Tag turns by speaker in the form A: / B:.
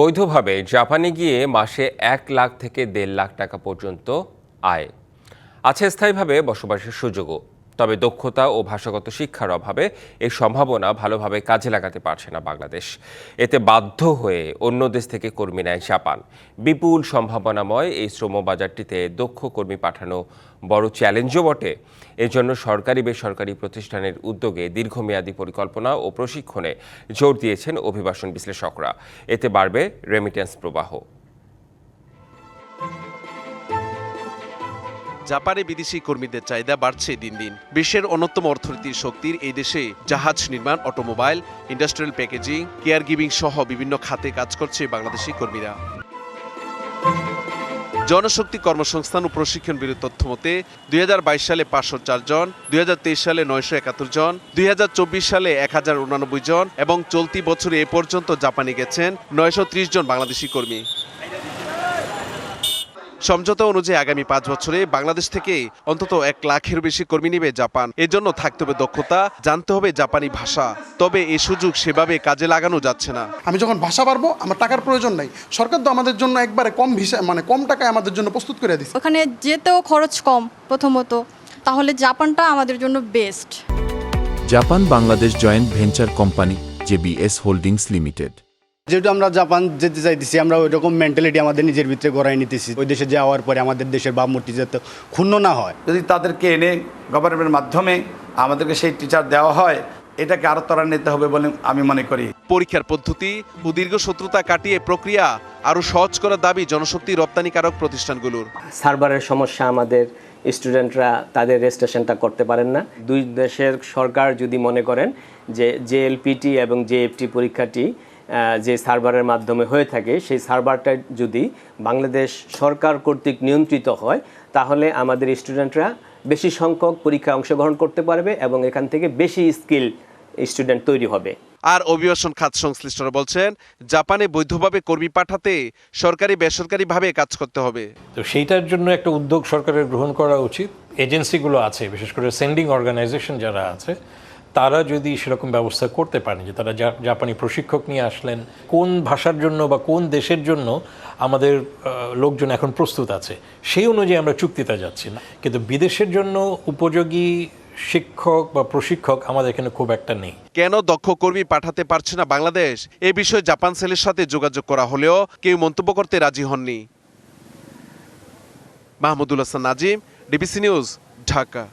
A: বৈধভাবে জাপানে গিয়ে মাসে 1 লাখ থেকে 1.5 লাখ টাকা পর্যন্ত আয় আছে। স্থায়ীভাবে বসবাসের সুযোগও। তবে দক্ষতা ও ভাষাগত শিক্ষার অভাবে এই সম্ভাবনা ভালোভাবে কাজে লাগাতে পারছে না বাংলাদেশ। এতে বাধ্য হয়ে অন্য দেশ থেকে কর্মী নেয় জাপান। বিপুল সম্ভাবনাময় এই শ্রমবাজারটিতে দক্ষ কর্মী পাঠানো বড় চ্যালেঞ্জও বটে। এজন্য সরকারি বেসরকারি প্রতিষ্ঠানের উদ্যোগে দীর্ঘমেয়াদী পরিকল্পনা ও প্রশিক্ষণে জোর দিয়েছেন অভিবাসন বিশ্লেষকরা। এতে বাড়বে রেমিটেন্স প্রবাহ।
B: জাপানে বিদেশি কর্মীদের চাহিদা বাড়ছে দিন দিন। বিশ্বের অন্যতম অর্থনীতির শক্তির এই দেশে জাহাজ নির্মাণ, automobile, industrial packaging, care giving সহ বিভিন্ন খাতে কাজ করছে বাংলাদেশি কর্মীরা। জনশক্তি কর্মসংস্থান ও প্রশিক্ষণ ব্যুরোর তথ্য মতে 2022 সালে 504 জন, 2023 সালে 971 জন, 2024 সালে 1089 জন এবং চলতি বছরে এ পর্যন্ত জাপানে গেছেন 930 জন বাংলাদেশি কর্মী। সমঝোতা অনুযায়ী আগামী 5 বছরে বাংলাদেশ থেকে অন্তত 1 লাখের বেশি কর্মী নেবে জাপান। এর জন্য থাকতে হবে দক্ষতা, জানতে হবে জাপানি ভাষা। তবে এই সুযোগ সেভাবে কাজে লাগানো যাচ্ছে না।
C: আমি যখন ভাষা পারবো, আমার টাকার প্রয়োজন নাই। সরকার তো আমাদের জন্য একবারে কম ভিসা, কম টাকায় আমাদের জন্য প্রস্তুত করে দিচ্ছে।
D: ওখানে যেতেও খরচ কম প্রথমত, তাহলে জাপানটা আমাদের জন্য best.
E: Japan Bangladesh joint venture company JBS holdings limited.
F: যেহেতু আমরা জাপান যেতে চাইতেছি, আমরা ওই রকম মেন্টালিটি আমাদের নিজের ভিতরে গড়াই নিতেছি। ওই দেশে যাওয়ার পরে আমাদের দেশের ভাবমূর্তি যাতে ক্ষুণ্ণ না হয়।
G: যদি তাদেরকে এনে গভর্নমেন্টের মাধ্যমে আমাদেরকে সেই টিচার দেওয়া হয়, এটাকে আরও ত্বরান্বিত হবে বলে আমি মনে করি।
B: পরীক্ষার পদ্ধতি ও দীর্ঘ শত্রুতা কাটিয়ে প্রক্রিয়া আরও সহজ করার দাবি জনশক্তি রপ্তানিকারক প্রতিষ্ঠানগুলোর।
H: সার্ভারের সমস্যা, আমাদের স্টুডেন্টরা তাদের রেজিস্ট্রেশনটা করতে পারেন না। দুই দেশের সরকার যদি মনে করেন যে জেএলপিটি এবং জেএফটি পরীক্ষাটি যে সার্ভারের মাধ্যমে হয়ে থাকে, সেই সার্ভারটা যদি বাংলাদেশ সরকার কর্তৃক নিয়ন্ত্রিত হয়, তাহলে আমাদের স্টুডেন্টরা বেশি সংখ্যক পরীক্ষায় অংশগ্রহণ করতে পারবে এবং এখান থেকে বেশি স্কিল স্টুডেন্ট তৈরি হবে।
B: আর অভিবাসন খাত সংশ্লিষ্টরা বলছেন, জাপানে বৈধভাবে কর্মী পাঠাতে সরকারি বেসরকারিভাবে কাজ করতে হবে।
I: তো সেইটার জন্য একটা উদ্যোগ সরকারের গ্রহণ করা উচিত। এজেন্সিগুলো আছে, বিশেষ করে সেন্ডিং অর্গানাইজেশন যারা আছে, তারা যদি সেরকম ব্যবস্থা করতে পারেন যে তারা জাপানি প্রশিক্ষক নিয়ে আসলেন, কোন ভাষার জন্য বা কোন দেশের জন্য আমাদের লোকজন এখন প্রস্তুত আছে, সেই অনুযায়ী আমরা চুক্তিতে যাচ্ছি না। কিন্তু বিদেশের জন্য উপযোগী শিক্ষক বা প্রশিক্ষক আমাদের এখানে খুব একটা নেই।
B: কেন দক্ষ কর্মী পাঠাতে পারছে না বাংলাদেশ, এ বিষয়ে জাপান সেলের সাথে যোগাযোগ করা হলেও কেউ মন্তব্য করতে রাজি হননি। Mahmudul Hasan Nazim, DBC news, Dhaka.